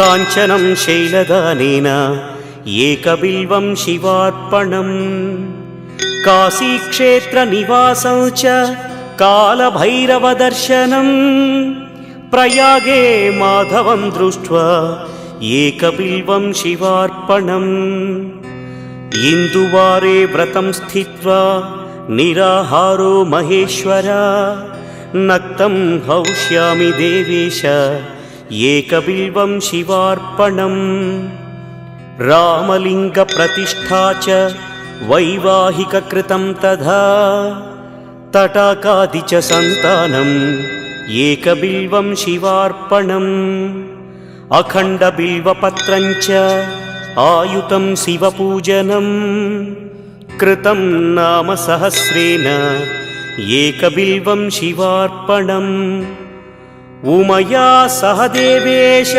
काञ्चनं शैलदानेन एकबिल्वं शिवार्पणम् काशीक्षेत्रनिवासं च कालभैरवदर्शनम् प्रयागे माधवं दृष्ट्वा एकबिल्वं शिवार्पणम् इन्दुवारे व्रतं स्थित्वा निराहारो महेश्वर नक्तं हौष्यामि देवेश एकबिल्वं शिवार्पणम् रामलिङ्गप्रतिष्ठा च वैवाहिककृतं तथा तटाकादि च सन्तानम् एकबिल्वं शिवार्पणम् अखण्डबिल्वपत्रं च आयुतं शिवपूजनम् कृतं नाम सहस्रेण एकबिल्वं शिवार्पणम् उमया सह देवेश